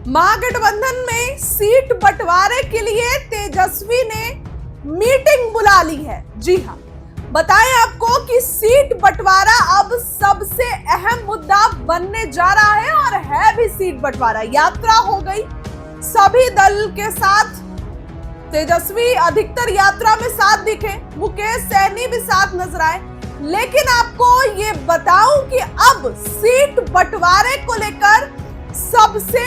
महागठबंधन में सीट बंटवारे के लिए तेजस्वी ने मीटिंग बुला ली है। जी हां, बताएं आपको कि सीट बंटवारा अब सबसे अहम मुद्दा बनने जा रहा है और है भी सीट बंटवारा। यात्रा हो गई सभी दल के साथ, तेजस्वी अधिकतर यात्रा में साथ दिखे, मुकेश सहनी भी साथ नजर आए। लेकिन आपको ये बताऊं कि अब सीट बंटवारे को लेकर सबसे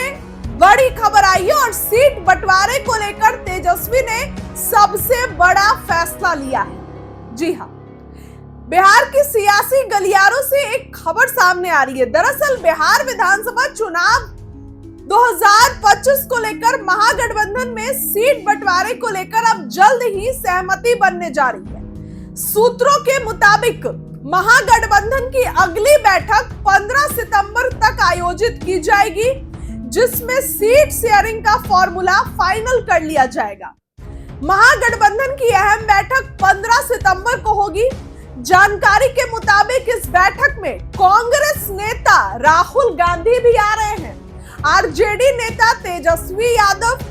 बड़ी खबर आई है और सीट बंटवारे को लेकर तेजस्वी ने सबसे बड़ा फैसला लिया है। जी हां, बिहार की सियासी गलियारों से एक खबर सामने आ रही है। दरअसल बिहार विधानसभा चुनाव 2025 को लेकर महागठबंधन में सीट बंटवारे को लेकर अब जल्द ही सहमति बनने जा रही है। सूत्रों के मुताबिक महागठबंधन की अगली बैठक 15 सितंबर तक आयोजित की जाएगी, जिसमें सीट शेयरिंग का फॉर्मूला फाइनल कर लिया जाएगा। महागठबंधन की अहम बैठक 15 सितंबर को होगी। जानकारी के मुताबिक इस बैठक में कांग्रेस नेता राहुल गांधी भी आ रहे हैं, आरजेडी नेता तेजस्वी यादव,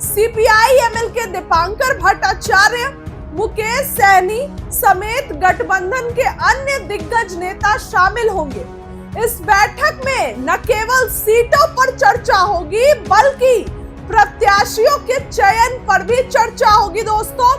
सीपीआई-एमएल के दीपांकर भट्टाचार्य, मुकेश सहनी समेत गठबंधन के अन्य दिग्गज नेता शामिल होंगे। इस बैठक में न केवल सीटों पर चर्चा होगी बल्कि प्रत्याशियों के चयन पर भी चर्चा होगी। दोस्तों,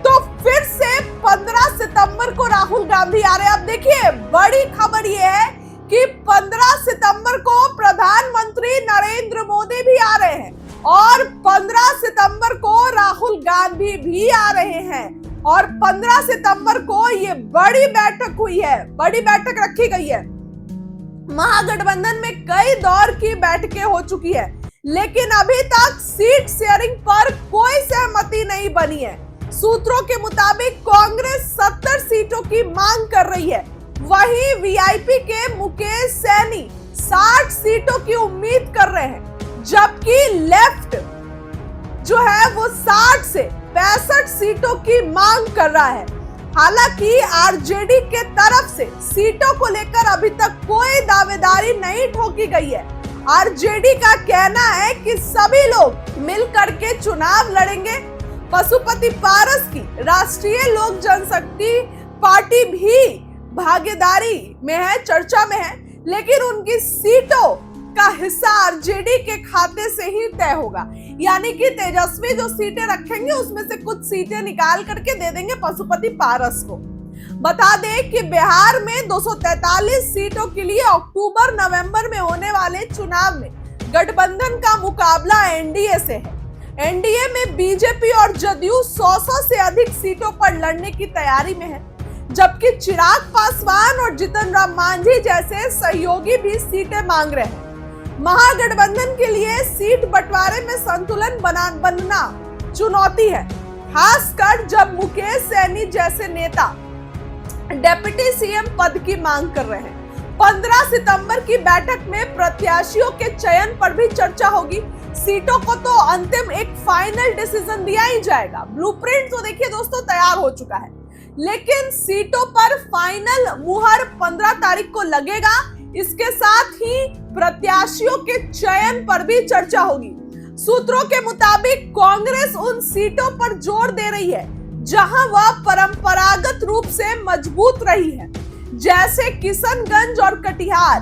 तो फिर से 15 सितंबर को राहुल गांधी आ रहे हैं। अब देखिए, बड़ी खबर यह है कि 15 सितंबर को प्रधानमंत्री नरेंद्र मोदी भी आ रहे हैं और 15 सितंबर को राहुल गांधी भी आ रहे हैं और 15 सितंबर को ये बड़ी बैठक हुई है, बड़ी बैठक रखी गई है। महागठबंधन में कई दौर की बैठकें हो चुकी है, लेकिन अभी तक सीट शेयरिंग पर कोई सहमति नहीं बनी है। सूत्रों के मुताबिक कांग्रेस 70 सीटों की मांग कर रही है, वहीं वीआईपी के मुकेश सहनी 60 सीटों की उम्मीद कर रहे हैं, जबकि लेफ्ट जो है वो 60 से 65 सीटों की मांग कर रहा है। हालांकि आरजेडी के तरफ से सीटों को लेकर अभी तक कोई दावेदारी नहीं ठोकी गई है। आरजेडी का कहना है कि सभी लोग मिलकर के चुनाव लड़ेंगे। पशुपति पारस की राष्ट्रीय लोक जनशक्ति पार्टी भी भागीदारी में है, चर्चा में है, लेकिन उनकी सीटों का हिस्सा आरजेडी के खाते से ही तय होगा। यानी कि तेजस्वी जो सीटें रखेंगे उसमें से कुछ सीटें निकाल करके दे देंगे पशुपति पारस को। बता दें कि बिहार में 243 सीटों के लिए अक्टूबर नवंबर में होने वाले चुनाव में गठबंधन का मुकाबला एनडीए से है। एनडीए में बीजेपी और जदयू 100 से अधिक सीटों पर लड़ने की तैयारी में है, जबकि चिराग पासवान और जीतन राम मांझी जैसे सहयोगी भी सीटें मांग रहे हैं। महागठबंधन के लिए सीट बंटवारे में संतुलन बनना चुनौती है, खासकर जब मुकेश सहनी जैसे नेता डिप्टी सीएम पद की मांग कर रहे हैं। 15 सितंबर की बैठक में प्रत्याशियों के चयन पर भी चर्चा होगी। सीटों को तो अंतिम एक फाइनल डिसीजन दिया ही जाएगा। ब्लूप्रिंट तो देखिए दोस्तों तैयार हो चुका है, लेकिन सीटों पर फाइनल मुहर 15 तारीख को लगेगा। इसके साथ ही प्रत्याशियों के चयन पर भी चर्चा होगी। सूत्रों के मुताबिक कांग्रेस उन सीटों पर जोर दे रही है जहां वह परंपरागत रूप से मजबूत रही है, जैसे किशनगंज और कटिहार।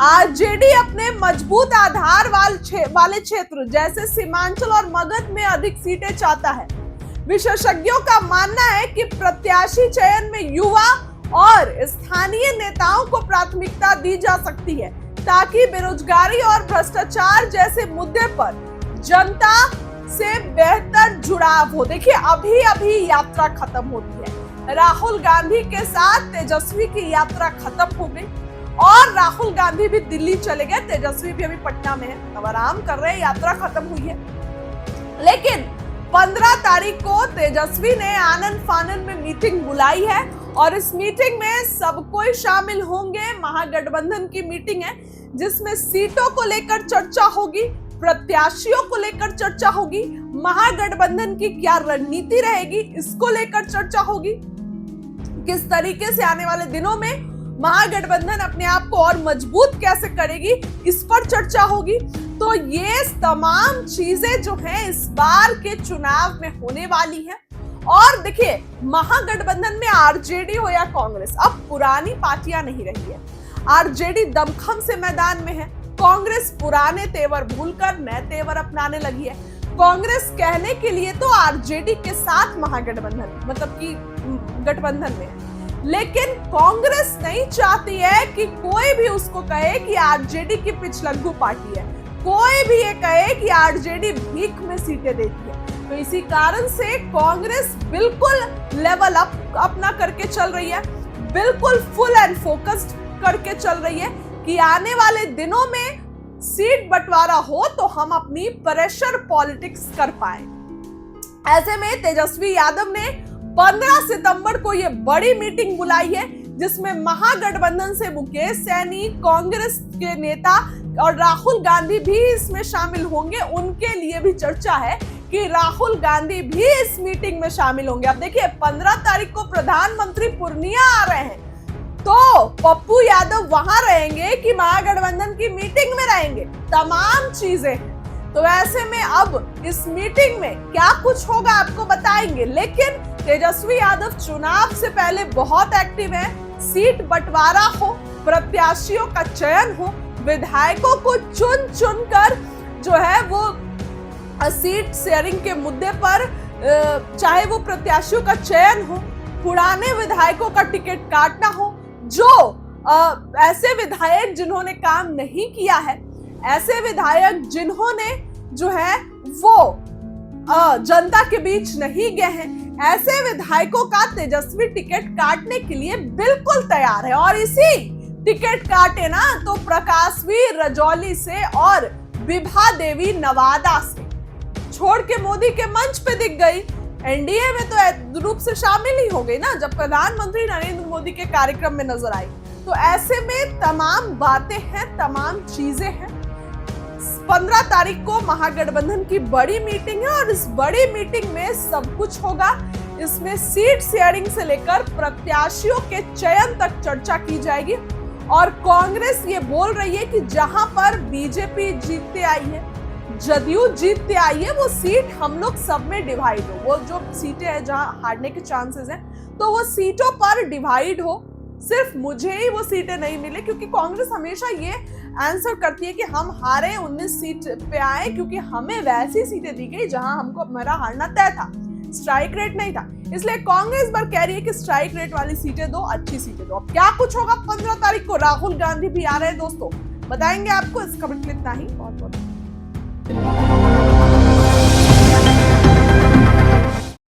आरजेडी अपने मजबूत आधार वाले क्षेत्र जैसे सीमांचल और मगध में अधिक सीटें चाहता है। विशेषज्ञों का मानना है कि प्रत्याशी चयन में युवा और स्थानीय नेताओं को प्राथमिकता दी जा सकती है, ताकि बेरोजगारी और भ्रष्टाचार जैसे मुद्दे पर जनता से बेहतर जुड़ाव हो। देखिए, अभी अभी यात्रा खत्म होती है। राहुल गांधी के साथ तेजस्वी की यात्रा खत्म हो गई और राहुल गांधी भी दिल्ली चले गए, तेजस्वी भी अभी पटना में है, अब आराम कर रहे हैं, यात्रा खत्म हुई है। लेकिन 15 तारीख को तेजस्वी ने आनन फानन में मीटिंग बुलाई है और इस मीटिंग में सब कोई शामिल होंगे। महागठबंधन की मीटिंग है जिसमें सीटों को लेकर चर्चा होगी, प्रत्याशियों को लेकर चर्चा होगी, महागठबंधन की क्या रणनीति रहेगी इसको लेकर चर्चा होगी, किस तरीके से आने वाले दिनों में महागठबंधन अपने आप को और मजबूत कैसे करेगी, इस पर चर्चा होगी। तो ये तमाम चीजें जो हैं इस बार के चुनाव में होने वाली हैं। और देखिए, महागठबंधन में आरजेडी हो या कांग्रेस, अब पुरानी पार्टियां नहीं रही है। आरजेडी दमखम से मैदान में है, कांग्रेस पुराने तेवर भूलकर नए तेवर अपनाने लगी है। कांग्रेस कहने के लिए तो आरजेडी के साथ महागठबंधन मतलब कि गठबंधन में है, लेकिन कांग्रेस नहीं चाहती है कि कोई भी उसको कहे कि आरजेडी की पिछलग्गू पार्टी है, कोई भी ये कहे कि आरजेडी भीख में सीटें देती है। तो इसी कारण से कांग्रेस बिल्कुल लेवल अप अपना करके चल रही है, बिल्कुल फुल एंड फोकस्ड करके चल रही है कि आने वाले दिनों में सीट बंटवारा हो तो हम अपनी प्रेशर पॉलिटिक्स कर पाए। ऐसे में तेजस्वी यादव ने 15 सितंबर को यह बड़ी मीटिंग बुलाई है, जिसमें महागठबंधन से मुकेश सैनी, कांग्रेस के नेता और राहुल गांधी भी इसमें शामिल होंगे। उनके लिए भी चर्चा है कि राहुल गांधी भी इस मीटिंग में शामिल होंगे। अब देखिए, 15 तारीख को प्रधानमंत्री पूर्णिया आ रहे हैं, तो पप्पू यादव वहां रहेंगे कि महागठबंधन की मीटिंग में रहेंगे, तमाम चीजें हैं। तो ऐसे में अब इस मीटिंग में क्या कुछ होगा आपको बताएंगे, लेकिन तेजस्वी यादव चुनाव से पहले बहुत एक्टिव है। सीट बंटवारा हो, प्रत्याशियों का चयन हो, विधायकों को चुन चुन कर जो है वो सीट शेयरिंग के मुद्दे पर चाहे वो प्रत्याशियों का चयन हो, पुराने विधायकों का टिकट काटना हो, जो ऐसे विधायक जिन्होंने काम नहीं किया है, ऐसे विधायक जिन्होंने जो है वो जनता के बीच नहीं गए हैं, ऐसे विधायकों का तेजस्वी टिकट काटने के लिए बिल्कुल तैयार है। और इसी टिकट काटे ना तो प्रकाशवीर रजौली से और विभा देवी नवादा से छोड़ के मोदी के मंच पे दिख गई। एनडीए में तो रूप से शामिल ही हो गई ना, जब प्रधानमंत्री नरेंद्र मोदी के कार्यक्रम में नजर आई। तो ऐसे में तमाम बातें हैं, तमाम चीजें हैं। 15 तारीख को महागठबंधन की बड़ी मीटिंग है और इस बड़ी मीटिंग में सब कुछ होगा। इसमें सीट शेयरिंग से लेकर प्रत्याशियों के चयन तक चर्चा की जाएगी। और कांग्रेस ये बोल रही है कि जहां पर बीजेपी जीतते आई है, जदयू जीतते आई है, वो सीट हम लोग सब में डिवाइड हो। वो जो सीटें हैं जहां हारने के चांसेस हैं, तो वो सीटों पर डिवाइड हो। सिर्फ मुझे ही वो सीटें नहीं मिले, क्योंकि कांग्रेस हमेशा ये आंसर करती है कि हम हारे 19 सीट पे आए क्योंकि हमें वैसी सीटें दी गई जहां हमको हमारा हारना तय था, स्ट्राइक रेट नहीं था। इसलिए कांग्रेस पर कह रही है कि स्ट्राइक रेट वाली सीटें दो, अच्छी सीटें दो। अब क्या कुछ होगा 15 तारीख को, राहुल गांधी भी आ रहे हैं दोस्तों, बताएंगे आपको। इस खबर के लिए इतना ही, बहुत बहुत